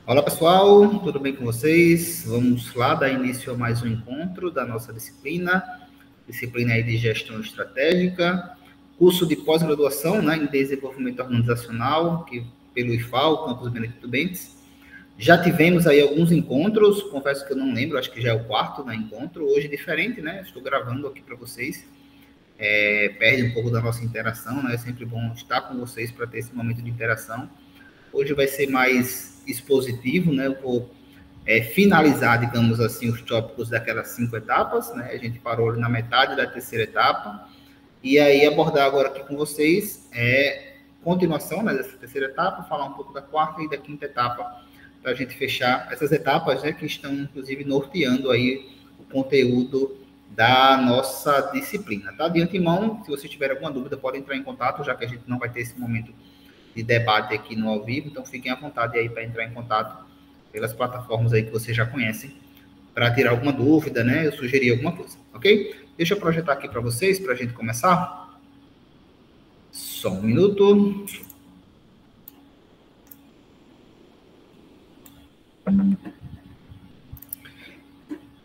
Olá pessoal, tudo bem com vocês? Vamos lá dar início a mais um encontro da nossa disciplina aí de gestão estratégica, curso de pós-graduação, né, em desenvolvimento organizacional, que pelo IFAL, Campus Benedito Bentes. Já tivemos aí alguns encontros, confesso que eu não lembro, acho que já é o quarto, né, encontro, hoje diferente, né, estou gravando aqui para vocês, perde um pouco da nossa interação, né, é sempre bom estar com vocês para ter esse momento de interação. Hoje vai ser mais expositivo, né, eu vou finalizar, digamos assim, os tópicos daquelas 5 etapas, né? A gente parou na metade da terceira etapa, e aí abordar agora aqui com vocês continuação, né, dessa terceira etapa, falar um pouco da quarta e da quinta etapa, para a gente fechar essas etapas, né, que estão, inclusive, norteando aí o conteúdo da nossa disciplina, tá? De antemão, se você tiver alguma dúvida, pode entrar em contato, já que a gente não vai ter esse momento de debate aqui no ao vivo, então fiquem à vontade aí para entrar em contato pelas plataformas aí que vocês já conhecem, para tirar alguma dúvida, né? Eu sugeri alguma coisa, ok? Deixa eu projetar aqui para vocês, para a gente começar. Só um minuto.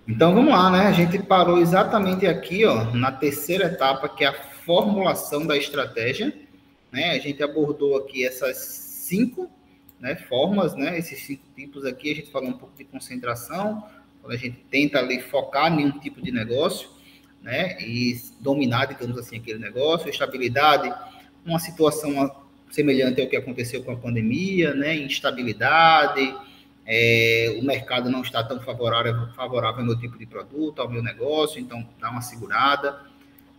Então, vamos lá, né? A gente parou exatamente aqui, ó, na terceira etapa, que é a formulação da estratégia, né? A gente abordou aqui essas 5, né, formas, né? Esses 5 tipos aqui, a gente falou um pouco de concentração, quando a gente tenta ali focar em um tipo de negócio, né? E dominar, digamos assim, aquele negócio, estabilidade, uma situação semelhante ao que aconteceu com a pandemia, né? Instabilidade, o mercado não está tão favorável ao meu tipo de produto, ao meu negócio, então dá uma segurada.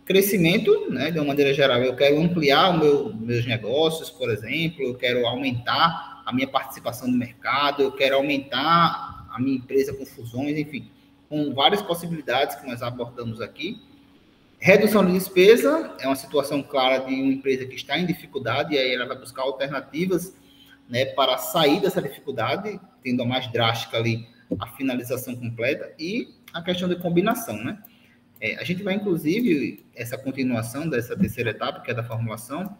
Crescimento, né, de uma maneira geral, eu quero ampliar meus negócios, por exemplo, eu quero aumentar a minha participação no mercado, eu quero aumentar a minha empresa com fusões, enfim, com várias possibilidades que nós abordamos aqui. Redução de despesa é uma situação clara de uma empresa que está em dificuldade, e aí ela vai buscar alternativas, né, para sair dessa dificuldade, tendo a mais drástica ali a finalização completa, e a questão de combinação, né? A gente vai, inclusive, essa continuação dessa terceira etapa, que é da formulação,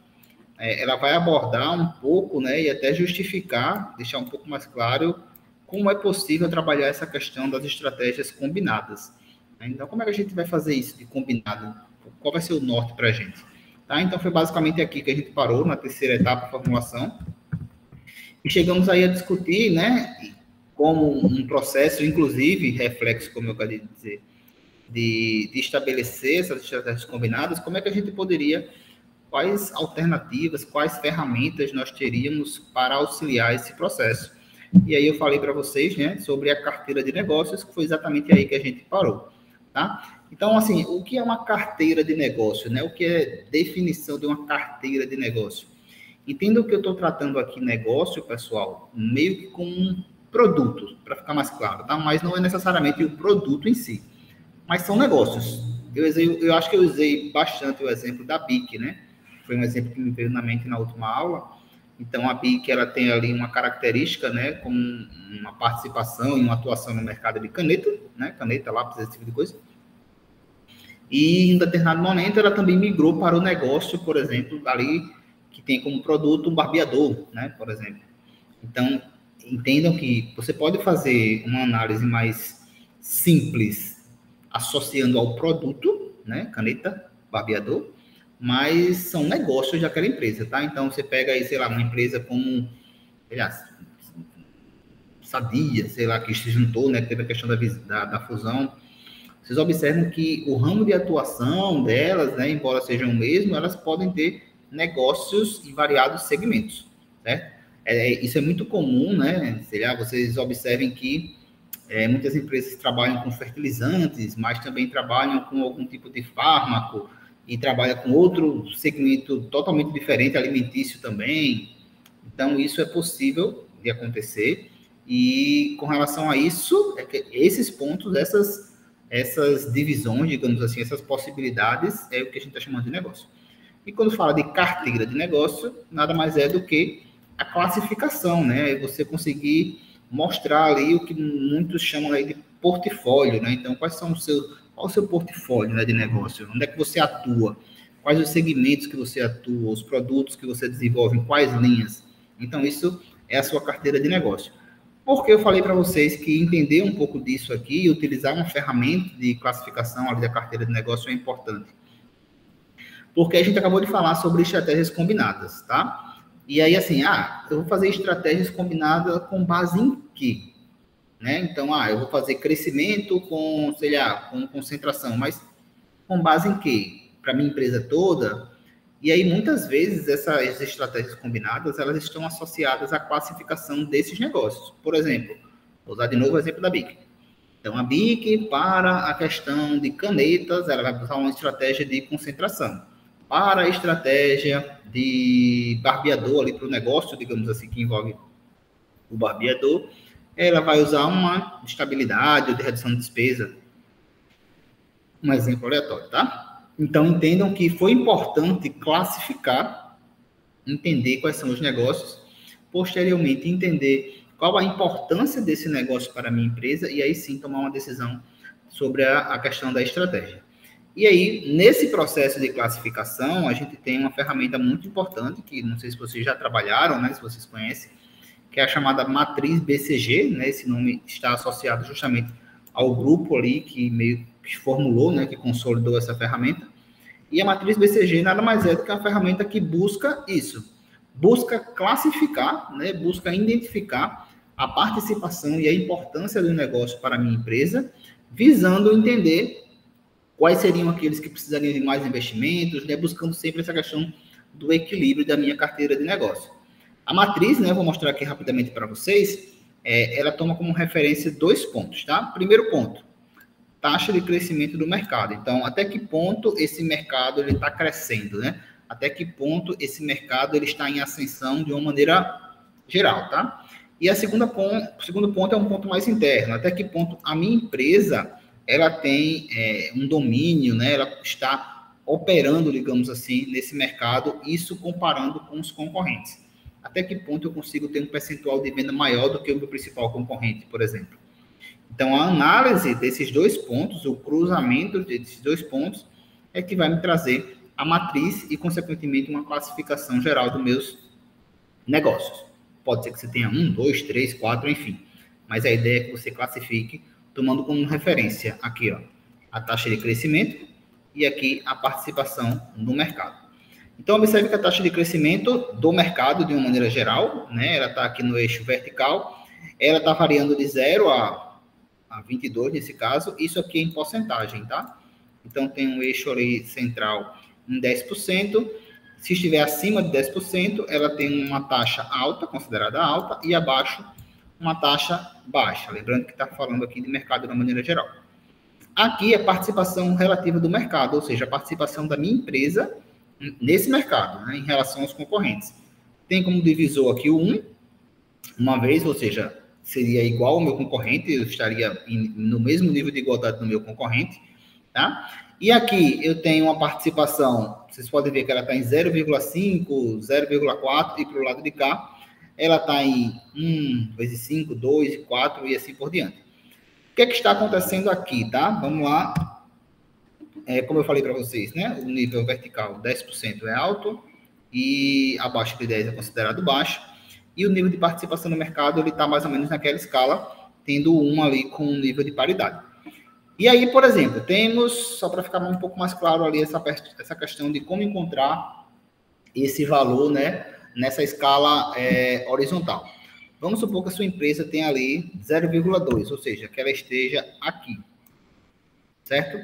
ela vai abordar um pouco, né, e até justificar, deixar um pouco mais claro como é possível trabalhar essa questão das estratégias combinadas. Então, como é que a gente vai fazer isso de combinado? Qual vai ser o norte para a gente? Tá? Então, foi basicamente aqui que a gente parou, na terceira etapa, a formulação, e chegamos aí a discutir, né, como um processo, inclusive, reflexo, como eu acabei de dizer, de estabelecer essas estratégias combinadas, como é que a gente poderia, quais alternativas, quais ferramentas nós teríamos para auxiliar esse processo. E aí eu falei para vocês, né, sobre a carteira de negócios, que foi exatamente aí que a gente parou, tá? Então, assim, o que é uma carteira de negócio, né? O que é definição de uma carteira de negócio? Entenda que eu estou tratando aqui negócio, pessoal, meio que como um produto, para ficar mais claro, tá? Mas não é necessariamente o produto em si, mas são negócios. Eu acho que eu usei bastante o exemplo da BIC, né? Foi um exemplo que me veio na mente na última aula. Então, a BIC, ela tem ali uma característica, né? Como uma participação e uma atuação no mercado de caneta, né? Caneta, lápis, esse tipo de coisa. E, em determinado momento, ela também migrou para o negócio, por exemplo, ali, que tem como produto um barbeador, né? Por exemplo. Então, entendam que você pode fazer uma análise mais simples associando ao produto, né, caneta, barbeador, mas são negócios daquela empresa, tá? Então, você pega aí, sei lá, uma empresa como, aliás, Sadia, sei lá, que se juntou, né, que teve a questão da fusão. Vocês observam que o ramo de atuação delas, né, embora sejam o mesmo, elas podem ter negócios em variados segmentos, certo? Isso é muito comum, né? Sei lá, vocês observem que muitas empresas trabalham com fertilizantes, mas também trabalham com algum tipo de fármaco e trabalham com outro segmento totalmente diferente, alimentício também. Então, isso é possível de acontecer. E com relação a isso, esses pontos, essas divisões, digamos assim, essas possibilidades, é o que a gente está chamando de negócio. E quando fala de carteira de negócio, nada mais é do que a classificação, né? Você conseguir mostrar ali o que muitos chamam aí de portfólio, né? Então, qual o seu portfólio, né, de negócio? Onde é que você atua? Quais os segmentos que você atua? Os produtos que você desenvolve? Em quais linhas? Então, isso é a sua carteira de negócio. Porque eu falei para vocês que entender um pouco disso aqui e utilizar uma ferramenta de classificação ali da carteira de negócio é importante. Porque a gente acabou de falar sobre estratégias combinadas, tá? E aí, assim, eu vou fazer estratégias combinadas com base em quê? Né? Então, eu vou fazer crescimento com, sei lá, com concentração, mas com base em quê? Para minha empresa toda? E aí, muitas vezes, essas estratégias combinadas, elas estão associadas à classificação desses negócios. Por exemplo, vou usar de novo o exemplo da BIC. Então, a BIC, para a questão de canetas, ela vai usar uma estratégia de concentração. Para a estratégia de barbeador ali para o negócio, digamos assim, que envolve o barbeador, ela vai usar uma estabilidade ou de redução de despesa. Um exemplo aleatório, tá? Então, entendam que foi importante classificar, entender quais são os negócios, posteriormente entender qual a importância desse negócio para a minha empresa e aí sim tomar uma decisão sobre a questão da estratégia. E aí, nesse processo de classificação, a gente tem uma ferramenta muito importante, que não sei se vocês já trabalharam, né, se vocês conhecem, que é a chamada matriz BCG, né, esse nome está associado justamente ao grupo ali que meio que formulou, né, que consolidou essa ferramenta. E a matriz BCG nada mais é do que uma ferramenta que busca isso, busca classificar, né, busca identificar a participação e a importância do negócio para a minha empresa, visando entender quais seriam aqueles que precisariam de mais investimentos, né, buscando sempre essa questão do equilíbrio da minha carteira de negócio. A matriz, né, vou mostrar aqui rapidamente para vocês, ela toma como referência 2 pontos, tá? Primeiro ponto, taxa de crescimento do mercado. Então, até que ponto esse mercado está crescendo, né? Até que ponto esse mercado ele está em ascensão de uma maneira geral, tá? E o segundo ponto é um ponto mais interno. Até que ponto a minha empresa ela tem um domínio, né? Ela está operando, digamos assim, nesse mercado, isso comparando com os concorrentes. Até que ponto eu consigo ter um percentual de venda maior do que o meu principal concorrente, por exemplo. Então, a análise desses 2 pontos, o cruzamento desses 2 pontos, é que vai me trazer a matriz e, consequentemente, uma classificação geral dos meus negócios. Pode ser que você tenha 1, 2, 3, 4, enfim. Mas a ideia é que você classifique tomando como referência aqui, ó, a taxa de crescimento e aqui a participação no mercado. Então, observe que a taxa de crescimento do mercado, de uma maneira geral, né, ela está aqui no eixo vertical, ela está variando de 0 a 22, nesse caso, isso aqui é em porcentagem, tá? Então, tem um eixo ali central em 10%, se estiver acima de 10%, ela tem uma taxa alta, considerada alta, e abaixo, uma taxa baixa. Lembrando que está falando aqui de mercado de uma maneira geral. Aqui é a participação relativa do mercado, ou seja, a participação da minha empresa nesse mercado, né, em relação aos concorrentes. Tem como divisor aqui o 1, uma vez, ou seja, seria igual ao meu concorrente, eu estaria no mesmo nível de igualdade do meu concorrente, tá? E aqui eu tenho uma participação, vocês podem ver que ela está em 0,5, 0,4, e para o lado de cá, ela está em 1 vezes 5, 2, 4 e assim por diante. O que é que está acontecendo aqui, tá? Vamos lá. Como eu falei para vocês, né? O nível vertical 10% é alto e abaixo de 10 é considerado baixo. E o nível de participação no mercado ele está mais ou menos naquela escala, tendo um ali com um nível de paridade. E aí, por exemplo, temos, só para ficar um pouco mais claro ali, essa questão de como encontrar esse valor, né, nessa escala horizontal. Vamos supor que a sua empresa tem ali 0,2, ou seja, que ela esteja aqui, certo?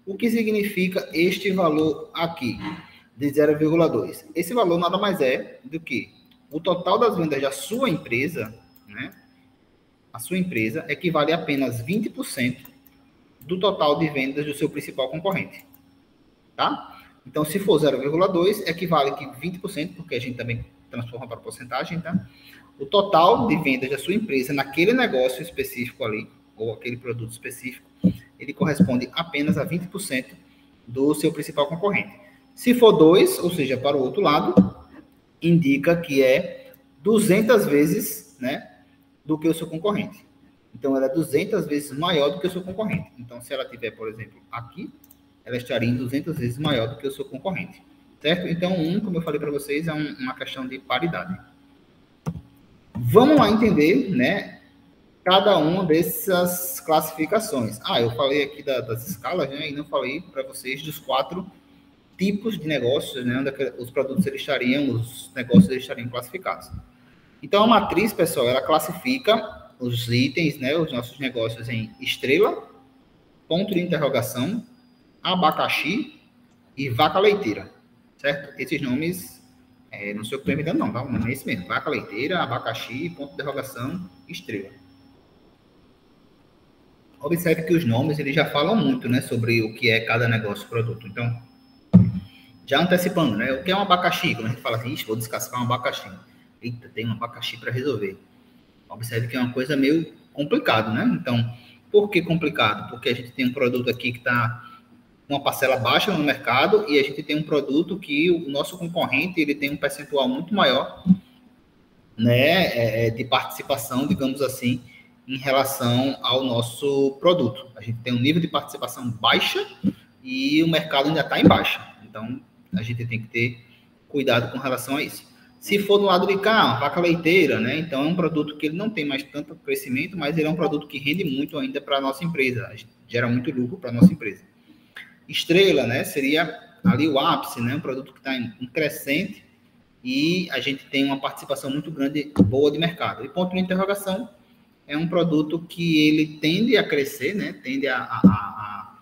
O que significa este valor aqui, de 0,2? Esse valor nada mais é do que o total das vendas da sua empresa, né? A sua empresa equivale a apenas 20% do total de vendas do seu principal concorrente, tá? Então, se for 0,2, equivale a 20%, porque a gente também transforma para porcentagem, tá? O total de vendas da sua empresa naquele negócio específico ali, ou aquele produto específico, ele corresponde apenas a 20% do seu principal concorrente. Se for 2, ou seja, para o outro lado, indica que é 200 vezes, né, do que o seu concorrente. Então, ela é 200 vezes maior do que o seu concorrente. Então, se ela tiver, por exemplo, aqui, ela estaria em 200 vezes maior do que o seu concorrente. Certo? Então, como eu falei para vocês, é uma questão de paridade. Vamos lá entender, né, cada uma dessas classificações. Eu falei aqui das escalas, né? E não falei para vocês dos 4 tipos de negócios, né? Onde os produtos os negócios estariam classificados. Então, a matriz, pessoal, ela classifica os itens, né? Os nossos negócios em estrela, ponto de interrogação, abacaxi e vaca leiteira, certo? Esses nomes, não sei o que estou inventando, não, tá? O nome é esse mesmo: vaca leiteira, abacaxi, ponto de interrogação, estrela. Observe que os nomes, eles já falam muito, né, sobre o que é cada negócio, produto. Então, já antecipando, né, o que é um abacaxi? Quando a gente fala assim, vou descascar um abacaxi. Eita, tem um abacaxi para resolver. Observe que é uma coisa meio complicado, né? Então, por que complicado? Porque a gente tem um produto aqui que está uma parcela baixa no mercado e a gente tem um produto que o nosso concorrente ele tem um percentual muito maior, né, de participação, digamos assim, em relação ao nosso produto. A gente tem um nível de participação baixa e o mercado ainda está em baixa. Então, a gente tem que ter cuidado com relação a isso. Se for do lado de cá, vaca leiteira, né? Então, é um produto que ele não tem mais tanto crescimento, mas ele é um produto que rende muito ainda para a nossa empresa, gera muito lucro para a nossa empresa. Estrela, né? Seria ali o ápice, né? Um produto que está em crescente e a gente tem uma participação muito grande, boa de mercado. E ponto de interrogação é um produto que ele tende a crescer, né? Tende a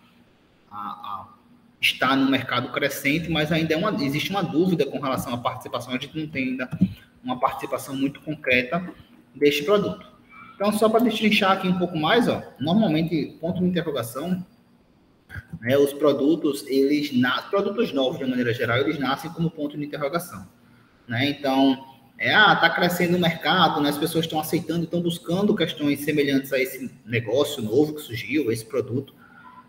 estar no mercado crescente, mas ainda existe uma dúvida com relação à participação. A gente não tem ainda uma participação muito concreta deste produto. Então, só para destrinchar aqui um pouco mais, normalmente, ponto de interrogação, né, os produtos, produtos novos, de maneira geral, eles nascem como ponto de interrogação. Né? Então, está crescendo o mercado, né? As pessoas estão aceitando, estão buscando questões semelhantes a esse negócio novo que surgiu, esse produto,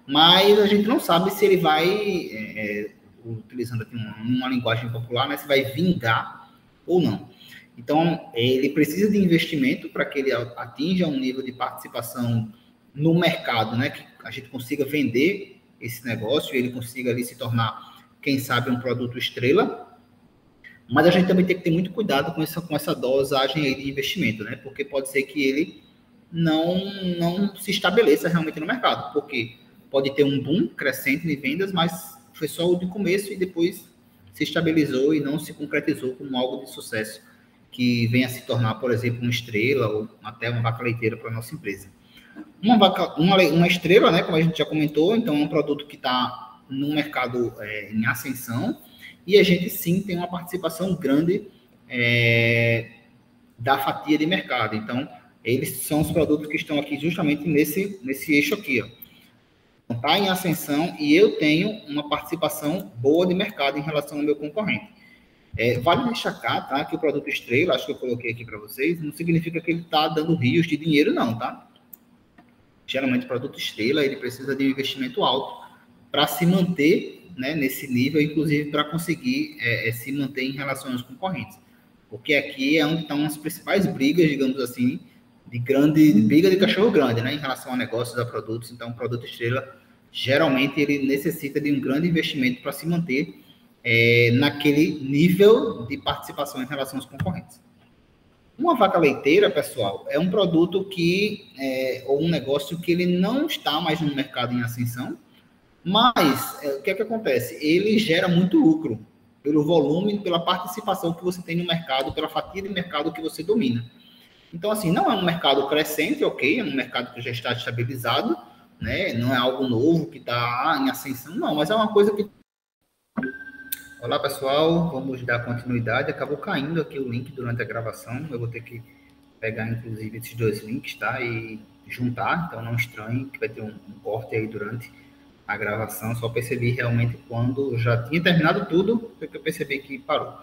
mas a gente não sabe se ele vai, utilizando aqui uma linguagem popular, né, se vai vingar ou não. Então, ele precisa de investimento para que ele atinja um nível de participação no mercado, né, que a gente consiga vender esse negócio e ele consiga ali se tornar, quem sabe, um produto estrela. Mas a gente também tem que ter muito cuidado com essa dosagem aí de investimento, né? Porque pode ser que ele não se estabeleça realmente no mercado, porque pode ter um boom crescente de vendas, mas foi só o de começo e depois se estabilizou e não se concretizou como algo de sucesso que venha a se tornar, por exemplo, uma estrela ou até uma vaca leiteira para a nossa empresa. Uma estrela, né, como a gente já comentou, então é um produto que está no mercado em ascensão, e a gente, sim, tem uma participação grande da fatia de mercado. Então, eles são os produtos que estão aqui justamente nesse eixo aqui. Está em ascensão e eu tenho uma participação boa de mercado em relação ao meu concorrente. Vale destacar, tá, que o produto estrela, acho que eu coloquei aqui para vocês, não significa que ele está dando rios de dinheiro, não, tá? Geralmente, o produto estrela, ele precisa de um investimento alto para se manter, né, nesse nível, inclusive para conseguir se manter em relação aos concorrentes. Porque aqui é onde estão as principais brigas, digamos assim, de briga de cachorro grande, né, em relação a negócios, a produtos. Então, o produto estrela, geralmente, ele necessita de um grande investimento para se manter naquele nível de participação em relação aos concorrentes. Uma vaca leiteira, pessoal, é um produto ou um negócio que ele não está mais no mercado em ascensão, mas o que acontece? Ele gera muito lucro pelo volume, pela participação que você tem no mercado, pela fatia de mercado que você domina. Então, assim, não é um mercado crescente, ok, é um mercado que já está estabilizado, né? Não é algo novo que está em ascensão, não, mas é uma coisa que... Olá, pessoal, vamos dar continuidade. Acabou caindo aqui o link durante a gravação, eu vou ter que pegar, inclusive, esses 2 links, tá? E juntar, então não estranhe que vai ter um corte aí durante a gravação. Só percebi realmente quando já tinha terminado tudo, foi que eu percebi que parou.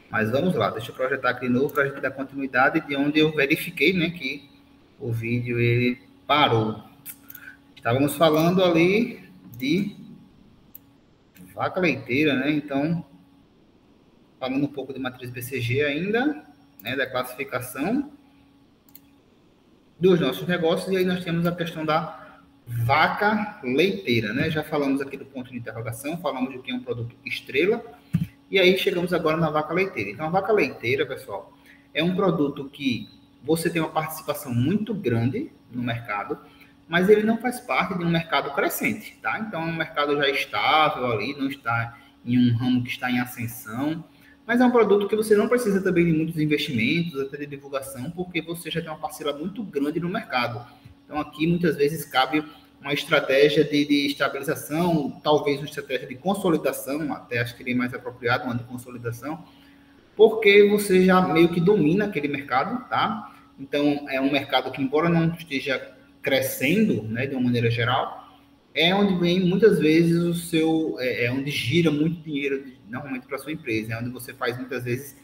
Mas vamos lá, deixa eu projetar aqui de novo para a gente dar continuidade de onde eu verifiquei, né, que o vídeo ele parou. Estávamos falando ali de vaca leiteira, né? Então, falando um pouco de matriz BCG ainda, né, da classificação dos nossos negócios, e aí nós temos a questão da vaca leiteira, né? Já falamos aqui do ponto de interrogação, falamos de que é um produto estrela, e aí chegamos agora na vaca leiteira. Então, a vaca leiteira, pessoal, é um produto que você tem uma participação muito grande no mercado, mas ele não faz parte de um mercado crescente, tá? Então, é um mercado já estável ali, não está em um ramo que está em ascensão, mas é um produto que você não precisa também de muitos investimentos, até de divulgação, porque você já tem uma parcela muito grande no mercado. Então, aqui, muitas vezes, cabe uma estratégia de estabilização, talvez uma estratégia de consolidação, até acho que seria mais apropriado, uma de consolidação, porque você já meio que domina aquele mercado, tá? Então, é um mercado que, embora não esteja crescendo, né, de uma maneira geral, é onde vem muitas vezes o seu, onde gira muito dinheiro, normalmente para sua empresa, é onde você faz muitas vezes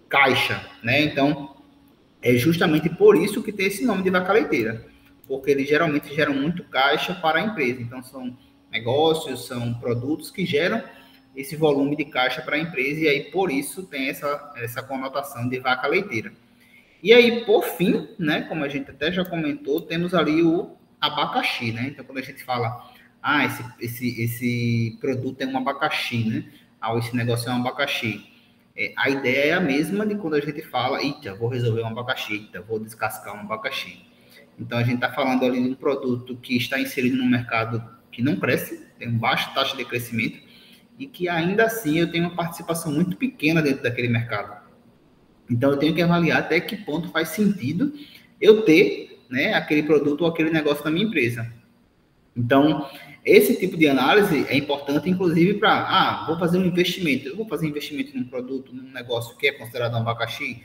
caixa, né? Então, é justamente por isso que tem esse nome de vaca leiteira, porque eles geralmente geram muito caixa para a empresa. Então, são negócios, são produtos que geram esse volume de caixa para a empresa, e aí por isso tem essa conotação de vaca leiteira. E aí, por fim, né, como a gente até já comentou, temos ali o abacaxi, né? Então, quando a gente fala, esse produto é um abacaxi, né? Esse negócio é um abacaxi. A ideia é a mesma de quando a gente fala, eita, vou resolver um abacaxi, eita, vou descascar um abacaxi. Então, a gente está falando ali de um produto que está inserido no mercado que não cresce, tem uma baixa taxa de crescimento, e que ainda assim eu tenho uma participação muito pequena dentro daquele mercado. Então, eu tenho que avaliar até que ponto faz sentido eu ter, né, aquele produto ou aquele negócio na minha empresa. Então, esse tipo de análise é importante, inclusive, para, vou fazer um investimento. Eu vou fazer investimento num produto, num negócio que é considerado um abacaxi.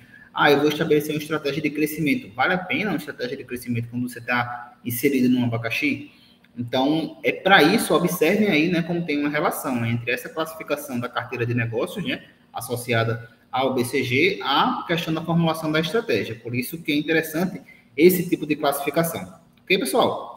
Eu vou estabelecer uma estratégia de crescimento. Vale a pena uma estratégia de crescimento quando você está inserido num abacaxi? Então, para isso, observem aí, né, como tem uma relação entre essa classificação da carteira de negócios, né, associada ao BCG, a questão da formulação da estratégia. Por isso que é interessante esse tipo de classificação. Ok, pessoal?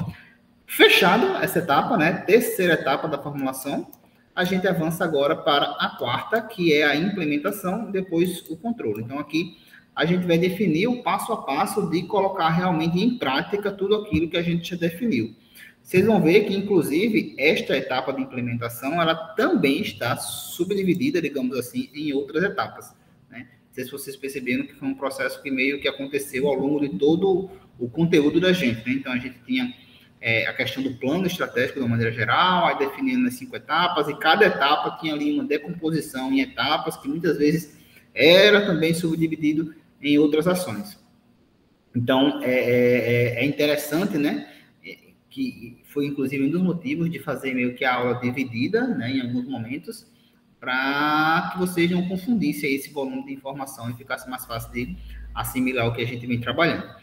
Fechado essa etapa, né, terceira etapa da formulação, a gente avança agora para a quarta, que é a implementação, depois o controle. Então, aqui a gente vai definir o passo a passo de colocar realmente em prática tudo aquilo que a gente já definiu. Vocês vão ver que, inclusive, esta etapa de implementação, ela também está subdividida, digamos assim, em outras etapas, né? Não sei se vocês perceberam que foi um processo que meio que aconteceu ao longo de todo o conteúdo da gente, né? Então, a gente tinha a questão do plano estratégico de uma maneira geral, aí definindo as 5 etapas, e cada etapa tinha ali uma decomposição em etapas, que muitas vezes era também subdividido em outras ações. Então, é interessante, né, que foi inclusive um dos motivos de fazer meio que a aula dividida, né, em alguns momentos, para que vocês não confundissem esse volume de informação e ficasse mais fácil de assimilar o que a gente vem trabalhando.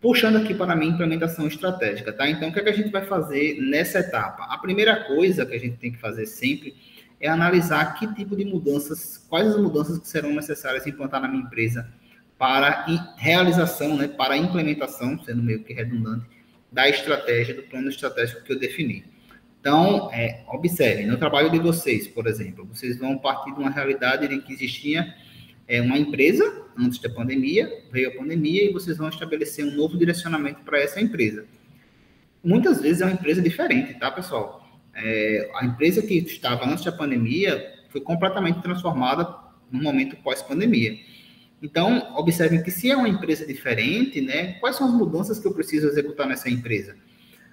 Puxando aqui para a minha implementação estratégica, tá? Então, o que é que a gente vai fazer nessa etapa? A primeira coisa que a gente tem que fazer sempre é analisar que tipo de mudanças, quais as mudanças que serão necessárias implantar na minha empresa para realização, né, para a implementação, sendo meio que redundante, da estratégia, do plano estratégico que eu defini. Então, observem, no trabalho de vocês, por exemplo, vocês vão partir de uma realidade de que existia uma empresa antes da pandemia, veio a pandemia e vocês vão estabelecer um novo direcionamento para essa empresa. Muitas vezes é uma empresa diferente, tá, pessoal? A empresa que estava antes da pandemia foi completamente transformada no momento pós-pandemia. Então, observem que se é uma empresa diferente, né, quais são as mudanças que eu preciso executar nessa empresa?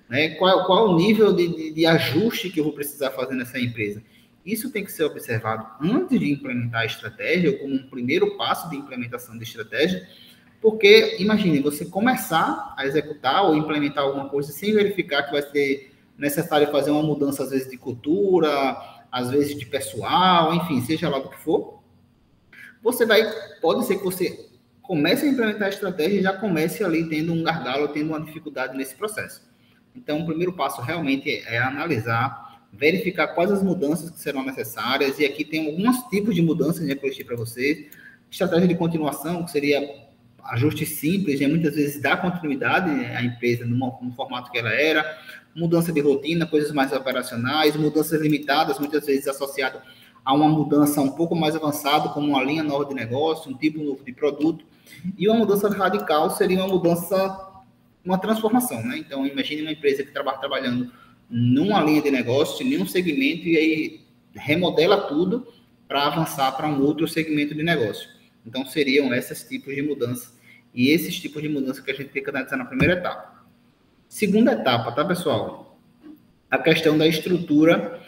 Né? Qual o nível de ajuste que eu vou precisar fazer nessa empresa? Isso tem que ser observado antes de implementar a estratégia, ou como um primeiro passo de implementação de estratégia, porque, imagine, você começar a executar ou implementar alguma coisa sem verificar que vai ser necessário fazer uma mudança, às vezes, de cultura, às vezes de pessoal, enfim, seja lá do que for, pode ser que você comece a implementar a estratégia e já comece ali tendo um gargalo, tendo uma dificuldade nesse processo. Então, o primeiro passo realmente é analisar, verificar quais as mudanças que serão necessárias, e aqui tem alguns tipos de mudanças que eu listei para vocês. Estratégia de continuação, que seria ajuste simples, né? Muitas vezes dá continuidade à empresa no formato que ela era, mudança de rotina, coisas mais operacionais, mudanças limitadas, muitas vezes associadas a uma mudança um pouco mais avançada, como uma linha nova de negócio, um tipo novo de produto, e uma mudança radical seria uma transformação, né? Então, imagine uma empresa que trabalhando numa linha de negócio, em um segmento, e aí remodela tudo para avançar para um outro segmento de negócio. Então, seriam esses tipos de mudanças E esses tipos de mudança que a gente tem que analisar na primeira etapa. Segunda etapa, tá, pessoal? A questão da estrutura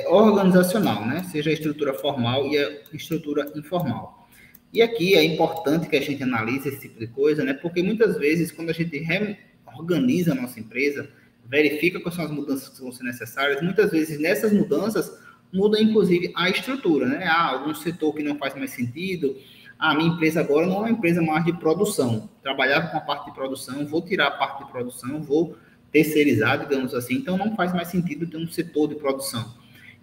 organizacional, né? Seja a estrutura formal e a estrutura informal. E aqui é importante que a gente analise esse tipo de coisa, né? Porque muitas vezes, quando a gente reorganiza a nossa empresa, verifica quais são as mudanças que vão ser necessárias, muitas vezes nessas mudanças muda inclusive a estrutura, né? Algum setor que não faz mais sentido. A minha empresa agora não é uma empresa mais de produção. Trabalhava com a parte de produção, vou tirar a parte de produção, vou terceirizar, digamos assim. Então não faz mais sentido ter um setor de produção.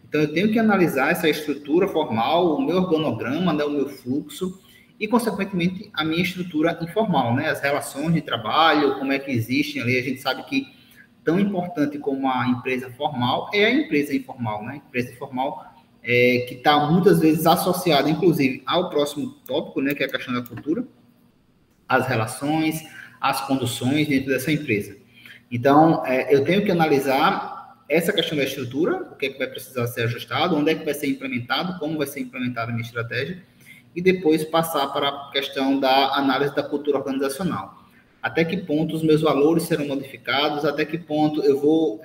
Então, eu tenho que analisar essa estrutura formal, o meu organograma, né, o meu fluxo e, consequentemente, a minha estrutura informal, né, as relações de trabalho, como é que existem ali. A gente sabe que tão importante como a empresa formal é a empresa informal, né? A empresa informal que está muitas vezes associada, inclusive, ao próximo tópico, né, que é a questão da cultura, as relações, as conduções dentro dessa empresa. Então, eu tenho que analisar essa questão da estrutura, o que é que vai precisar ser ajustado, onde é que vai ser implementado, como vai ser implementada a minha estratégia, e depois passar para a questão da análise da cultura organizacional. Até que ponto os meus valores serão modificados, até que ponto eu vou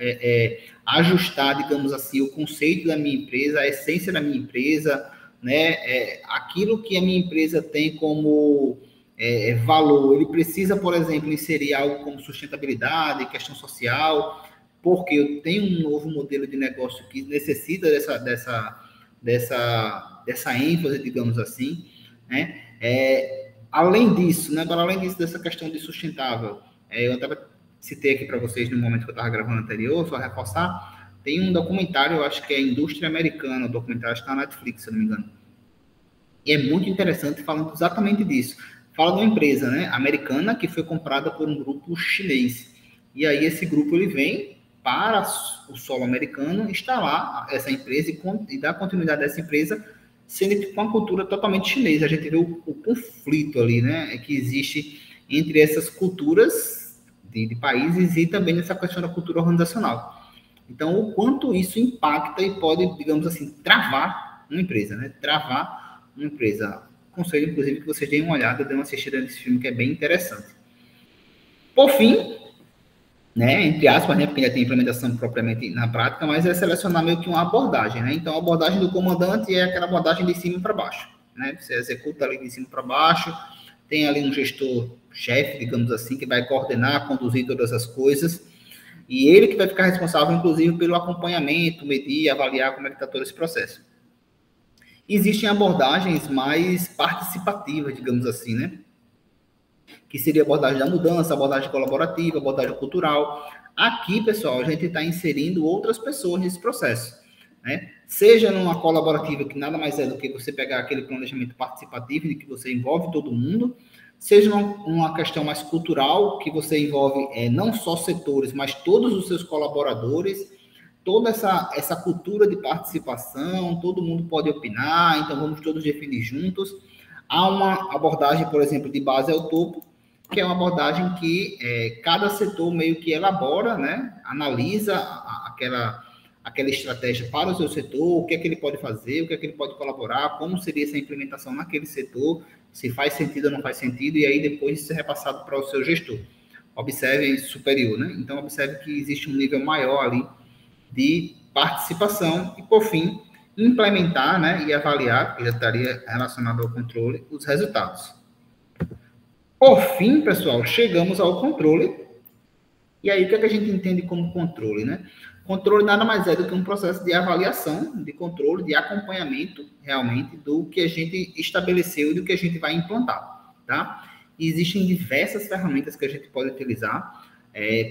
ajustar, digamos assim, o conceito da minha empresa, a essência da minha empresa, né? Aquilo que a minha empresa tem como valor, ele precisa, por exemplo, inserir algo como sustentabilidade, questão social, porque eu tenho um novo modelo de negócio que necessita dessa ênfase, digamos assim, né? Além disso, né, para além disso, dessa questão de sustentável, eu até citei aqui para vocês no momento que eu estava gravando anterior, só reforçar, tem um documentário, eu acho que é Indústria Americana, o documentário está na Netflix, se eu não me engano. E é muito interessante falando exatamente disso. Fala de uma empresa, né, americana que foi comprada por um grupo chinês. E aí esse grupo ele vem para o solo americano instalar essa empresa e dar continuidade a essa empresa, sendo que com a cultura totalmente chinesa. A gente vê o conflito ali, né, que existe entre essas culturas de países e também nessa questão da cultura organizacional. Então, o quanto isso impacta e pode, digamos assim, travar uma empresa, né? Travar uma empresa. Aconselho, inclusive, que vocês deem uma olhada, deem uma assistida nesse filme, que é bem interessante. Por fim, né, entre aspas, né, porque ainda tem implementação propriamente na prática, mas é selecionar meio que uma abordagem, né? Então, a abordagem do comandante é aquela abordagem de cima para baixo, né? Você executa ali de cima para baixo, tem ali um gestor-chefe, digamos assim, que vai coordenar, conduzir todas as coisas, e ele que vai ficar responsável, inclusive, pelo acompanhamento, medir, avaliar como é que está todo esse processo. Existem abordagens mais participativas, digamos assim, né? Que seria a abordagem da mudança, abordagem colaborativa, abordagem cultural. Aqui, pessoal, a gente está inserindo outras pessoas nesse processo, né? Seja numa colaborativa, que nada mais é do que você pegar aquele planejamento participativo, em que você envolve todo mundo, seja uma questão mais cultural, que você envolve não só setores, mas todos os seus colaboradores, toda essa cultura de participação, todo mundo pode opinar, então vamos todos definir juntos. Há uma abordagem, por exemplo, de base ao topo, que é uma abordagem que cada setor meio que elabora, né? Analisa aquela estratégia para o seu setor, o que é que ele pode fazer, o que é que ele pode colaborar, como seria essa implementação naquele setor, se faz sentido ou não faz sentido, e aí depois isso é repassado para o seu gestor. Observe superior, né? Então, observe que existe um nível maior ali de participação e, por fim, implementar, né, e avaliar, que já estaria relacionado ao controle, os resultados. Por fim, pessoal, chegamos ao controle. E aí, o que, é que a gente entende como controle, né? Controle nada mais é do que um processo de avaliação, de controle, de acompanhamento, realmente, do que a gente estabeleceu e do que a gente vai implantar, tá? E existem diversas ferramentas que a gente pode utilizar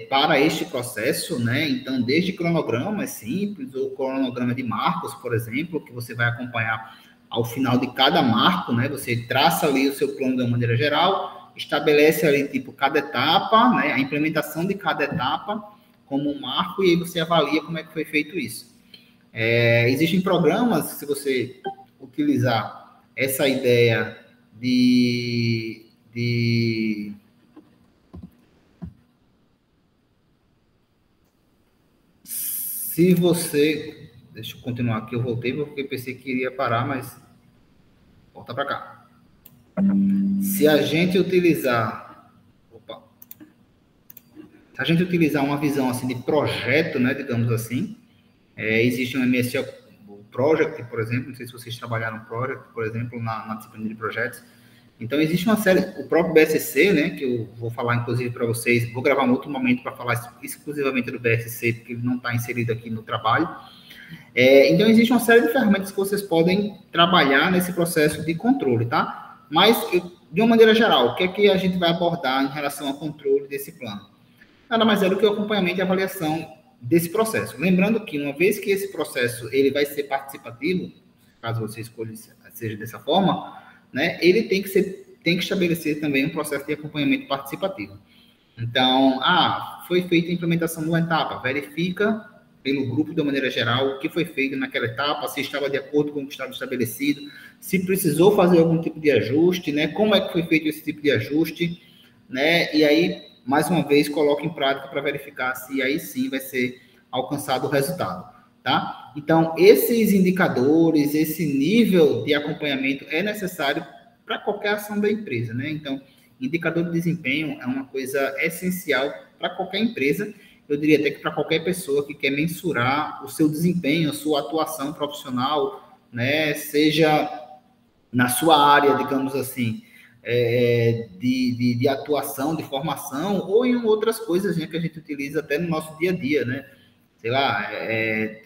para este processo, né? Então, desde cronogramas simples, ou cronograma de marcos, por exemplo, que você vai acompanhar ao final de cada marco, né? Você traça ali o seu plano de uma maneira geral, estabelece ali, tipo, cada etapa, né? A implementação de cada etapa como um marco, e aí você avalia como é que foi feito isso. Existem programas, se você utilizar essa ideia se você... Deixa eu continuar aqui, eu voltei porque pensei que iria parar, mas volta para cá. Se a gente utilizar, se a gente utilizar uma visão assim de projeto, né, digamos assim, existe um MSL Project, por exemplo, não sei se vocês trabalharam Project, por exemplo, na disciplina de projetos. Então, existe uma série, o próprio BSC, né, que eu vou falar, inclusive, para vocês, vou gravar um outro momento para falar exclusivamente do BSC, porque ele não está inserido aqui no trabalho. Então, existe uma série de ferramentas que vocês podem trabalhar nesse processo de controle, tá? Mas, de uma maneira geral, o que é que a gente vai abordar em relação ao controle desse plano? Nada mais é do que o acompanhamento e avaliação desse processo. Lembrando que, uma vez que esse processo ele vai ser participativo, caso você escolha seja dessa forma, né, ele tem que estabelecer também um processo de acompanhamento participativo. Então, foi feita a implementação de uma etapa, verifica pelo grupo de uma maneira geral o que foi feito naquela etapa, se estava de acordo com o que estava estabelecido, se precisou fazer algum tipo de ajuste, né, como é que foi feito esse tipo de ajuste, né, e aí, mais uma vez, coloca em prática para verificar se aí sim vai ser alcançado o resultado, tá? Então, esses indicadores, esse nível de acompanhamento é necessário para qualquer ação da empresa, né? Então, indicador de desempenho é uma coisa essencial para qualquer empresa, eu diria até que para qualquer pessoa que quer mensurar o seu desempenho, a sua atuação profissional, né? Seja na sua área, digamos assim, de atuação, de formação, ou em outras coisas, né, que a gente utiliza até no nosso dia a dia, né? Sei lá,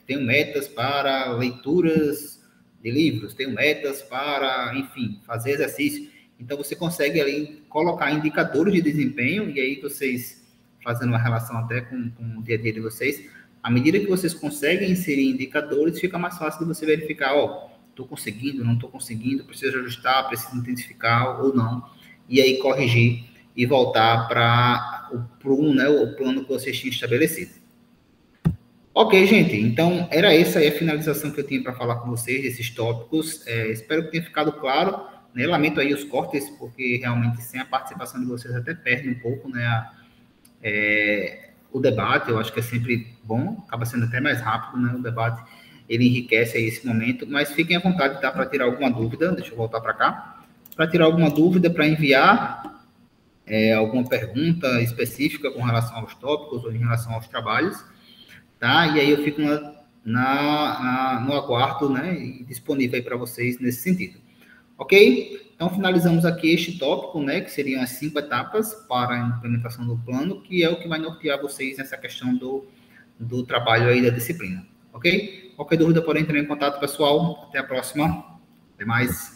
tenho metas para leituras de livros, tenho metas para, enfim, fazer exercício. Então, você consegue ali colocar indicadores de desempenho, e aí vocês, fazendo uma relação até com o dia a dia de vocês, à medida que vocês conseguem inserir indicadores, fica mais fácil de você verificar, estou conseguindo, não estou conseguindo, preciso ajustar, preciso intensificar ou não, e aí corrigir e voltar para o plano que vocês tinham estabelecido. Ok, gente, então era essa aí a finalização que eu tinha para falar com vocês, desses tópicos. Espero que tenha ficado claro, né? Lamento aí os cortes, porque realmente sem a participação de vocês até perde um pouco, né, o debate. Eu acho que é sempre bom, acaba sendo até mais rápido, né, o debate, ele enriquece aí esse momento, mas fiquem à vontade, tá, para tirar alguma dúvida, deixa eu voltar para cá, para tirar alguma dúvida, para enviar alguma pergunta específica com relação aos tópicos ou em relação aos trabalhos, tá? E aí eu fico no aguardo, né, e disponível aí para vocês nesse sentido. Ok? Então, finalizamos aqui este tópico, né, que seriam as 5 etapas para a implementação do plano, que é o que vai nortear vocês nessa questão do trabalho aí da disciplina. Ok? Qualquer dúvida, podem entrar em contato, pessoal. Até a próxima. Até mais.